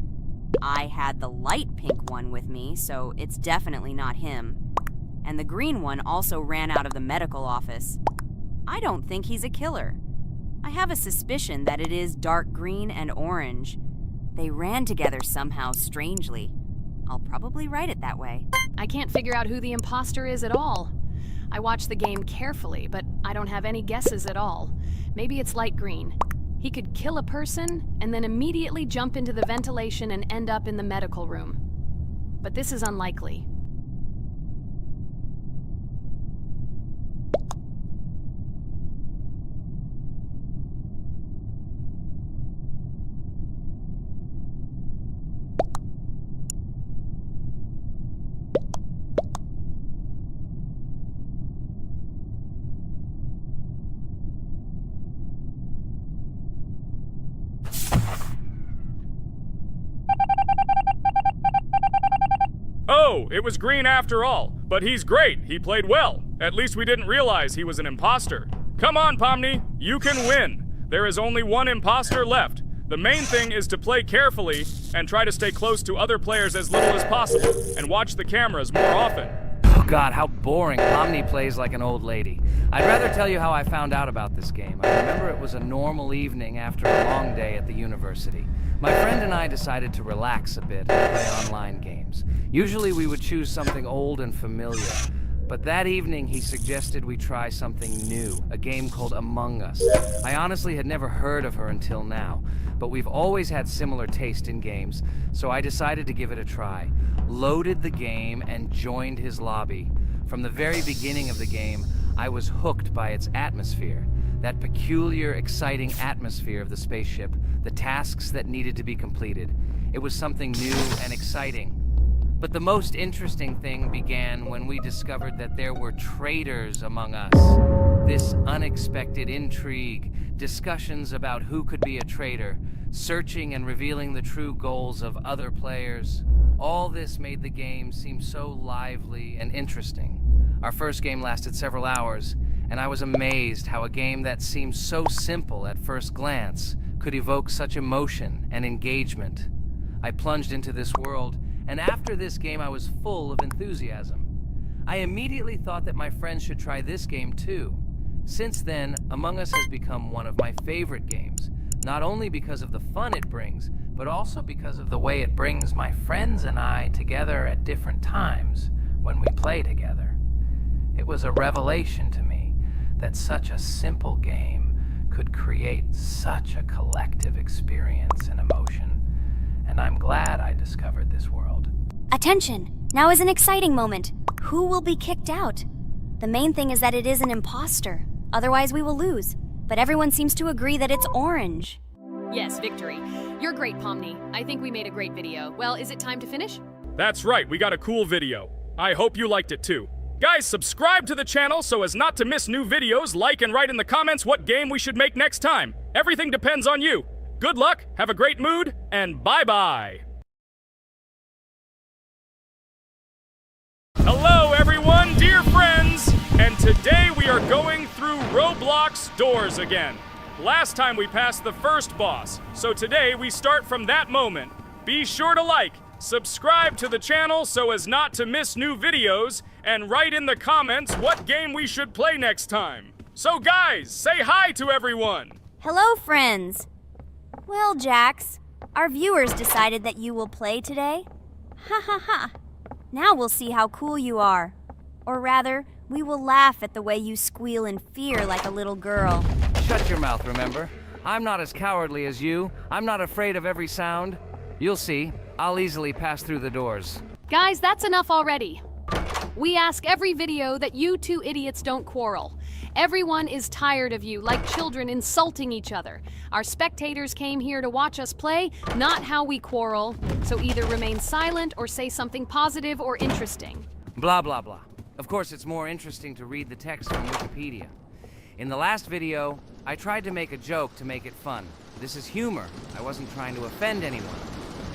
S2: I had the light pink one with me, so it's definitely not him. And the green one also ran out of the medical office. I don't think he's a killer. I have a suspicion that it is dark green and orange. They ran together somehow strangely. I'll probably write it that way.
S1: I can't figure out who the imposter is at all. I watched the game carefully, but I don't have any guesses at all. Maybe it's light green. He could kill a person and then immediately jump into the ventilation and end up in the medical room. But this is unlikely.
S4: Oh, it was green after all. But he's great. He played well. At least we didn't realize he was an imposter. Come on, Pomni. You can win. There is only one imposter left. The main thing is to play carefully and try to stay close to other players as little as possible and watch the cameras more often.
S3: Oh God, how boring. Pomni plays like an old lady. I'd rather tell you how I found out about this game. I remember it was a normal evening after a long day at the university. My friend and I decided to relax a bit and play online games. Usually we would choose something old and familiar, But that evening, he suggested we try something new, a game called Among Us. I honestly had never heard of her until now, but we've always had similar taste in games, so I decided to give it a try. Loaded the game and joined his lobby. From the very beginning of the game, I was hooked by its atmosphere. That peculiar, exciting atmosphere of the spaceship, the tasks that needed to be completed. It was something new and exciting. But the most interesting thing began when we discovered that there were traitors among us. This unexpected intrigue, discussions about who could be a traitor, searching and revealing the true goals of other players. All this made the game seem so lively and interesting. Our first game lasted several hours, and I was amazed how a game that seemed so simple at first glance could evoke such emotion and engagement. I plunged into this world, and after this game I was full of enthusiasm. I immediately thought that my friends should try this game too. Since then, Among Us has become one of my favorite games, not only because of the fun it brings, but also because of the way it brings my friends and I together at different times when we play together. It was a revelation to me that such a simple game could create such a collective experience and emotion. And I'm glad I discovered this world.
S2: Attention! Now is an exciting moment. Who will be kicked out? The main thing is that it is an imposter. Otherwise we will lose. But everyone seems to agree that it's orange.
S1: Yes, victory. You're great, Pomni. I think we made a great video. Well, is it time to finish?
S4: That's right, we got a cool video. I hope you liked it too. Guys, subscribe to the channel so as not to miss new videos, like and write in the comments what game we should make next time. Everything depends on you. Good luck, have a great mood, and bye-bye. Hello everyone, dear friends, and today we are going through Roblox doors again. Last time we passed the first boss, so today we start from that moment. Be sure to like, subscribe to the channel so as not to miss new videos, and write in the comments what game we should play next time. So guys, say hi to everyone!
S2: Hello, friends! Well, Jax, our viewers decided that you will play today. Ha ha ha! Now we'll see how cool you are. Or rather, we will laugh at the way you squeal in fear like a little girl.
S3: Shut your mouth, remember? I'm not as cowardly as you. I'm not afraid of every sound. You'll see. I'll easily pass through the doors.
S1: Guys, that's enough already. We ask every video that you two idiots don't quarrel. Everyone is tired of you, like children insulting each other. Our spectators came here to watch us play, not how we quarrel. So either remain silent or say something positive or interesting.
S3: Blah, blah, blah. Of course, it's more interesting to read the text from Wikipedia. In the last video, I tried to make a joke to make it fun. This is humor. I wasn't trying to offend anyone.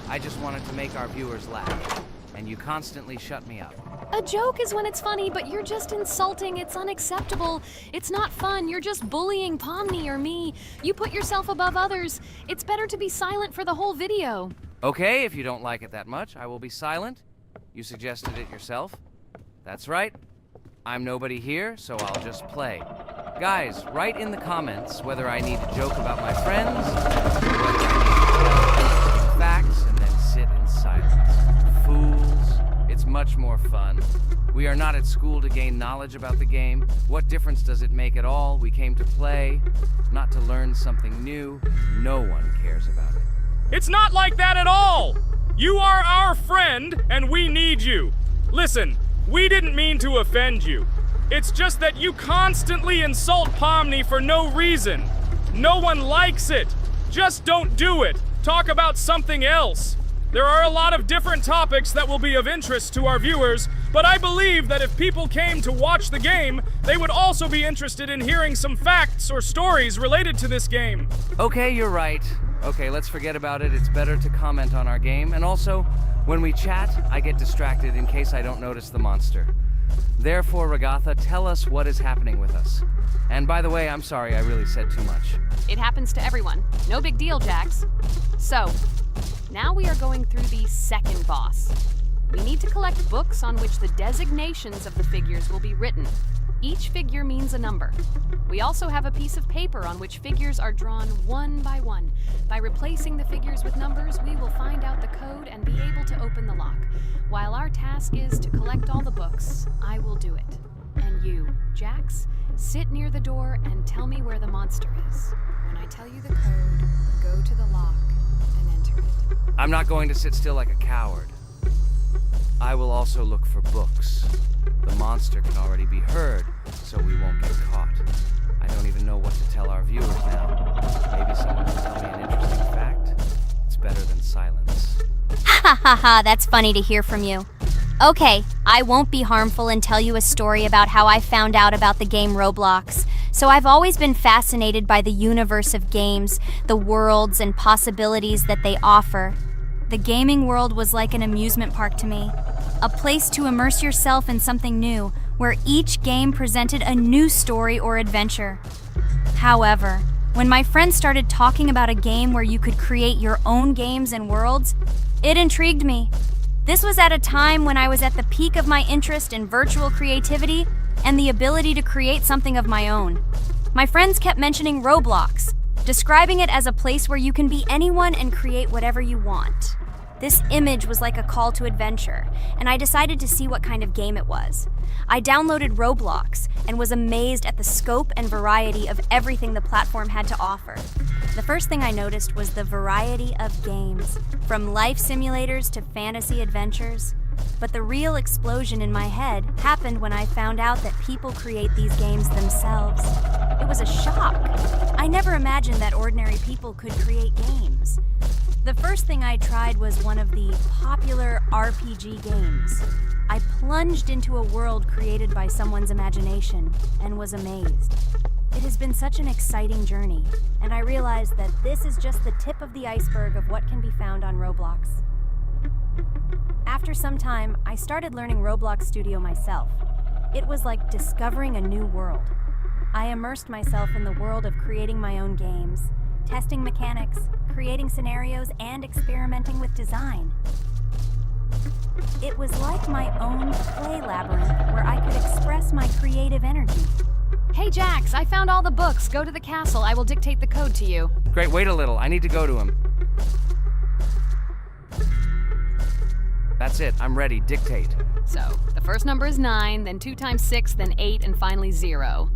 S3: I just wanted to make our viewers laugh. And you constantly shut me up.
S1: A joke is when it's funny, but you're just insulting. It's unacceptable. It's not fun. You're just bullying Pomni or me. You put yourself above others. It's better to be silent for the whole video.
S3: Okay, if you don't like it that much, I will be silent. You suggested it yourself. That's right. I'm nobody here, so I'll just play. Guys, write in the comments whether I need to joke about my friends, or whether I need to facts and then sit in silence. Fools. It's much more fun. We are not at school to gain knowledge about the game. What difference does it make at all? We came to play, not to learn something new. No one cares about it.
S4: It's not like that at all! You are our friend, and we need you. Listen, we didn't mean to offend you. It's just that you constantly insult Pomni for no reason. No one likes it. Just don't do it. Talk about something else. There are a lot of different topics that will be of interest to our viewers, but I believe that if people came to watch the game, they would also be interested in hearing some facts or stories related to this game.
S3: Okay, you're right. Okay, let's forget about it. It's better to comment on our game. And also, when we chat, I get distracted in case I don't notice the monster. Therefore, Ragatha, tell us what is happening with us. And by the way, I'm sorry, I really said too much.
S1: It happens to everyone. No big deal, Jax. So, now we are going through the second boss. We need to collect books on which the designations of the figures will be written. Each figure means a number. We also have a piece of paper on which figures are drawn one by one. By replacing the figures with numbers, we will find out the code and be able to open the lock. While our task is to collect all the books, I will do it. And you, Jax, sit near the door and tell me where the monster is. When I tell you the code, go to the lock and enter it.
S3: I'm not going to sit still like a coward. I will also look for books. The monster can already be heard, so we won't get caught. I don't even know what to tell our viewers now. Maybe someone can tell me an interesting fact? It's better than silence.
S2: Ha ha ha, that's funny to hear from you. Okay, I won't be harmful and tell you a story about how I found out about the game Roblox. So I've always been fascinated by the universe of games, the worlds and possibilities that they offer. The gaming world was like an amusement park to me, a place to immerse yourself in something new, where each game presented a new story or adventure. However, when my friends started talking about a game where you could create your own games and worlds, it intrigued me. This was at a time when I was at the peak of my interest in virtual creativity and the ability to create something of my own. My friends kept mentioning Roblox, describing it as a place where you can be anyone and create whatever you want. This image was like a call to adventure, and I decided to see what kind of game it was. I downloaded Roblox and was amazed at the scope and variety of everything the platform had to offer. The first thing I noticed was the variety of games, from life simulators to fantasy adventures. But the real explosion in my head happened when I found out that people create these games themselves. It was a shock. I never imagined that ordinary people could create games. The first thing I tried was one of the popular RPG games. I plunged into a world created by someone's imagination and was amazed. It has been such an exciting journey, and I realized that this is just the tip of the iceberg of what can be found on Roblox. After some time, I started learning Roblox Studio myself. It was like discovering a new world. I immersed myself in the world of creating my own games, testing mechanics, creating scenarios, and experimenting with design. It was like my own play labyrinth where I could express my creative energy.
S1: Hey Jax, I found all the books. Go to the castle. I will dictate the code to you.
S3: Great, wait a little. I need to go to him. That's it. I'm ready. Dictate.
S1: So, the first number is 9, then 2 times 6, then 8, and finally 0.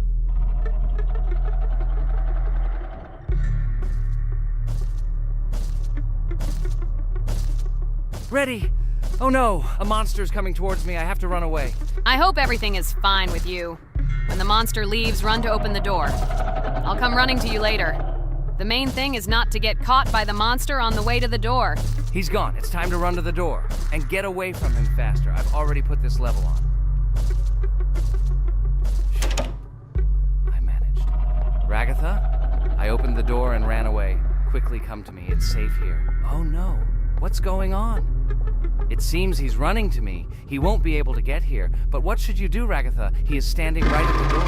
S3: Ready! Oh no! A monster's coming towards me. I have to run away.
S1: I hope everything is fine with you. When the monster leaves, run to open the door. I'll come running to you later. The main thing is not to get caught by the monster on the way to the door.
S3: He's gone. It's time to run to the door. And get away from him faster. I've already put this level on. I managed. Ragatha? I opened the door and ran away. Quickly come to me. It's safe here. Oh no. What's going on? It seems he's running to me. He won't be able to get here. But what should you do, Ragatha? He is standing right at the door.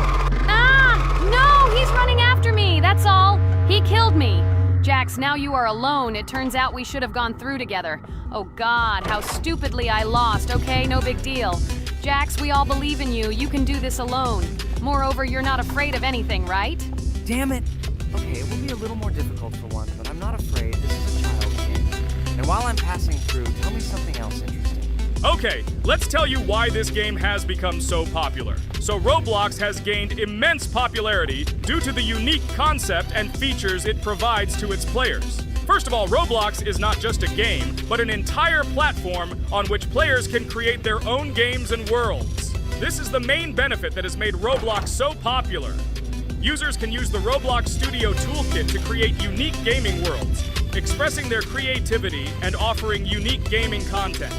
S1: Ah! No! He's running after me! That's all! He killed me! Jax, now you are alone. It turns out we should have gone through together. Oh God, how stupidly I lost. Okay, no big deal. Jax, we all believe in you. You can do this alone. Moreover, you're not afraid of anything, right?
S3: Damn it! Okay, it will be a little more difficult for one, but I'm not afraid. This is a child's game. And while I'm passing through, tell me something else interesting.
S4: Okay, let's tell you why this game has become so popular. So Roblox has gained immense popularity due to the unique concept and features it provides to its players. First of all, Roblox is not just a game, but an entire platform on which players can create their own games and worlds. This is the main benefit that has made Roblox so popular. Users can use the Roblox Studio Toolkit to create unique gaming worlds, expressing their creativity and offering unique gaming content.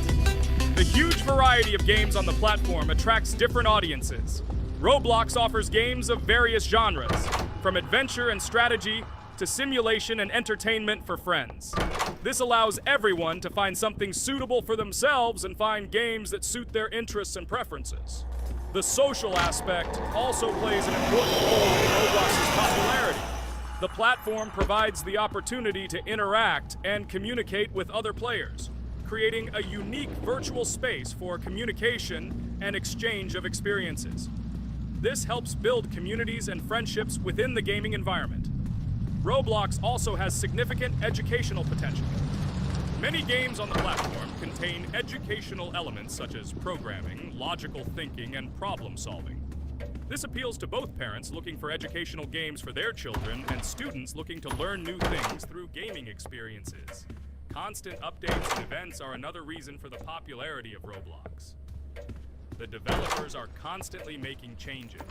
S4: The huge variety of games on the platform attracts different audiences. Roblox offers games of various genres, from adventure and strategy to simulation and entertainment for friends. This allows everyone to find something suitable for themselves and find games that suit their interests and preferences. The social aspect also plays an important role in Roblox's popularity. The platform provides the opportunity to interact and communicate with other players, creating a unique virtual space for communication and exchange of experiences. This helps build communities and friendships within the gaming environment. Roblox also has significant educational potential. Many games on the platform contain educational elements such as programming, logical thinking, and problem solving. This appeals to both parents looking for educational games for their children and students looking to learn new things through gaming experiences. Constant updates and events are another reason for the popularity of Roblox. The developers are constantly making changes,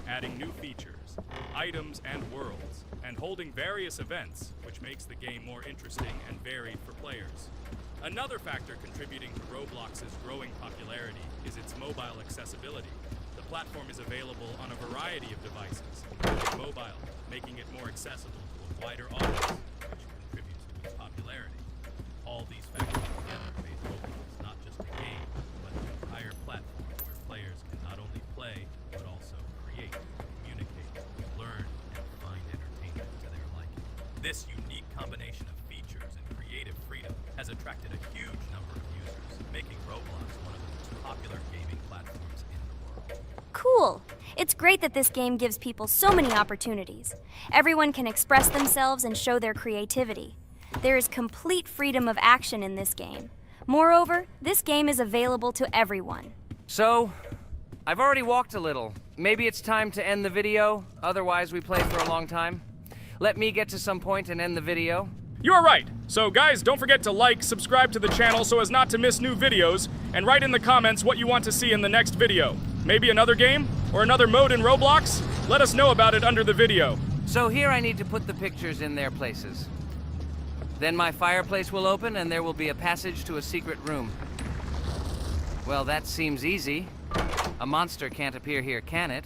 S4: adding new features, items, and worlds, and holding various events, which makes the game more interesting and varied for players. Another factor contributing to Roblox's growing popularity is its mobile accessibility. The platform is available on a variety of devices, including mobile, making it more accessible to a wider audience, which contributes to its popularity. All these factors together make Roblox not just a game, but an entire platform where players can not only play, but also create, communicate, learn, and find entertainment to their liking. This unique combination of features and creative freedom has attracted a huge number of users, making Roblox one of the most popular gaming platforms in the world.
S2: Cool! It's great that this game gives people so many opportunities. Everyone can express themselves and show their creativity. There is complete freedom of action in this game. Moreover, this game is available to everyone.
S3: So, I've already walked a little. Maybe it's time to end the video, otherwise we play for a long time. Let me get to some point and end the video.
S4: You are right. So guys, don't forget to like, subscribe to the channel so as not to miss new videos, and write in the comments what you want to see in the next video. Maybe another game? Or another mode in Roblox? Let us know about it under the video.
S3: So here I need to put the pictures in their places. Then my fireplace will open and there will be a passage to a secret room. Well, that seems easy. A monster can't appear here, can it?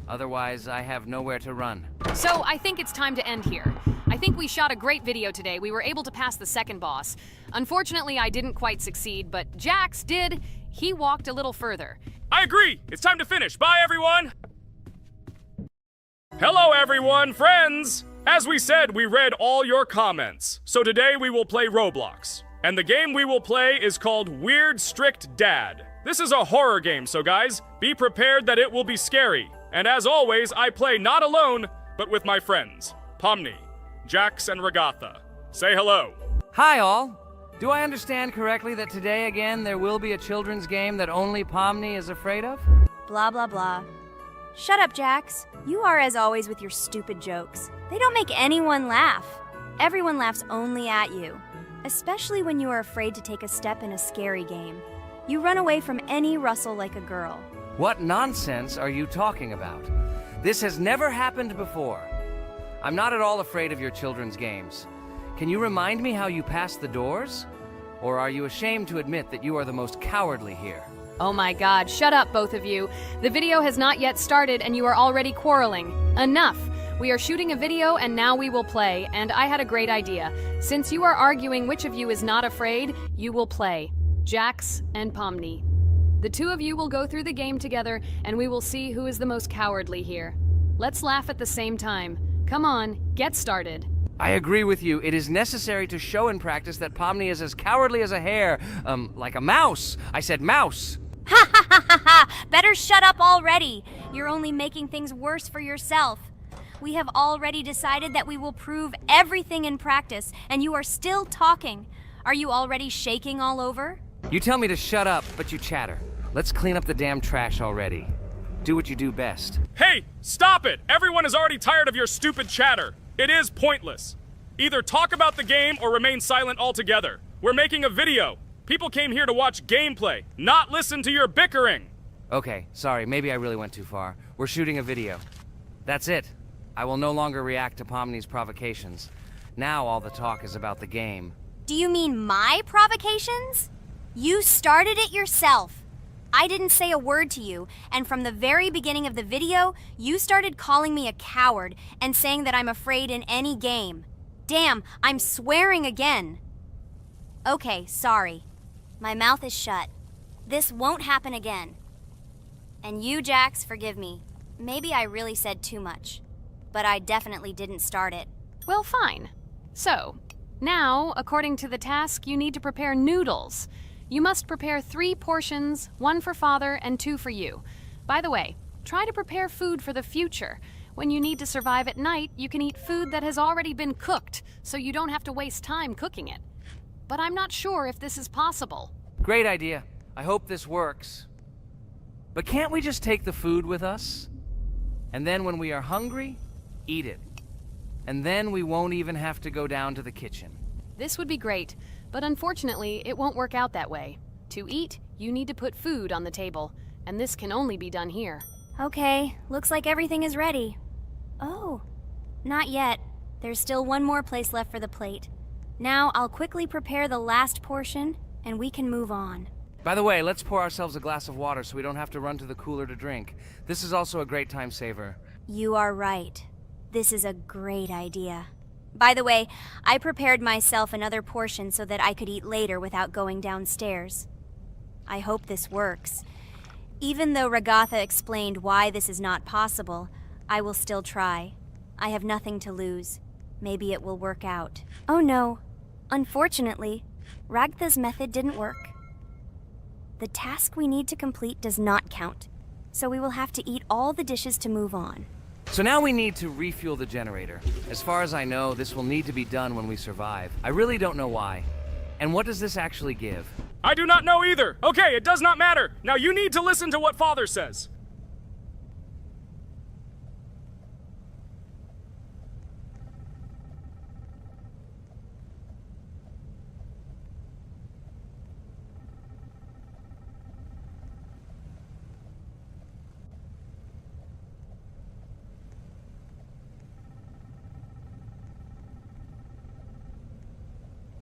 S3: Otherwise, I have nowhere to run.
S1: So I think it's time to end here. I think we shot a great video today. We were able to pass the second boss. Unfortunately, I didn't quite succeed, but Jax did. He walked a little further.
S4: I agree. It's time to finish. Bye, everyone. Hello, everyone, friends. As we said, we read all your comments. So today we will play Roblox. And the game we will play is called Weird Strict Dad. This is a horror game, so guys, be prepared that it will be scary. And as always, I play not alone, but with my friends, Pomni, Jax, and Regatha. Say hello.
S3: Hi, all. Do I understand correctly that today again there will be a children's game that only Pomni is afraid of?
S2: Blah, blah, blah. Shut up, Jax. You are as always with your stupid jokes. They don't make anyone laugh. Everyone laughs only at you, especially when you are afraid to take a step in a scary game. You run away from any rustle like a girl.
S3: What nonsense are you talking about? This has never happened before. I'm not at all afraid of your children's games. Can you remind me how you passed the doors? Or are you ashamed to admit that you are the most cowardly here?
S1: Oh my god, shut up, both of you. The video has not yet started and you are already quarreling. Enough! We are shooting a video and now we will play, and I had a great idea. Since you are arguing which of you is not afraid, you will play. Jax and Pomni. The two of you will go through the game together and we will see who is the most cowardly here. Let's laugh at the same time. Come on, get started.
S3: I agree with you. It is necessary to show in practice that Pomni is as cowardly as a hare. Like a mouse. I said mouse.
S2: Ha ha ha ha ha! Better shut up already. You're only making things worse for yourself. We have already decided that we will prove everything in practice, and you are still talking. Are you already shaking all over?
S3: You tell me to shut up, but you chatter. Let's clean up the damn trash already. Do what you do best.
S4: Hey, stop it! Everyone is already tired of your stupid chatter. It is pointless. Either talk about the game or remain silent altogether. We're making a video. People came here to watch gameplay, not listen to your bickering.
S3: Okay, sorry, maybe I really went too far. We're shooting a video. That's it. I will no longer react to Pomni's provocations. Now all the talk is about the game.
S2: Do you mean my provocations? You started it yourself. I didn't say a word to you, and from the very beginning of the video, you started calling me a coward and saying that I'm afraid in any game. Damn, I'm swearing again. Okay, sorry. My mouth is shut. This won't happen again. And you, Jax, forgive me. Maybe I really said too much, but I definitely didn't start it.
S1: Well, fine. So, now, according to the task, you need to prepare noodles. You must prepare 3 portions, 1 for father and 2 for you. By the way, Try to prepare food for the future. When you need to survive at night, you can eat food that has already been cooked, so you don't have to waste time cooking it. But I'm not sure if this is possible.
S3: Great idea. I hope this works. But can't we just take the food with us? And then when we are hungry, eat it. And then we won't even have to go down to the kitchen.
S1: This would be great, but unfortunately, it won't work out that way. To eat, you need to put food on the table, and this can only be done here.
S2: Okay, looks like everything is ready. Oh, not yet. There's still one more place left for the plate. Now I'll quickly prepare the last portion, and we can move on.
S3: By the way, let's pour ourselves a glass of water so we don't have to run to the cooler to drink. This is also a great time saver.
S2: You are right. This is a great idea. By the way, I prepared myself another portion so that I could eat later without going downstairs. I hope this works. Even though Ragatha explained why this is not possible, I will still try. I have nothing to lose. Maybe it will work out. Oh no. Unfortunately, Ragatha's method didn't work. The task we need to complete does not count, so we will have to eat all the dishes to move on.
S3: So now we need to refuel the generator. As far as I know, this will need to be done when we survive. I really don't know why. And what does this actually give?
S4: I do not know either. Okay, it does not matter. Now you need to listen to what Father says.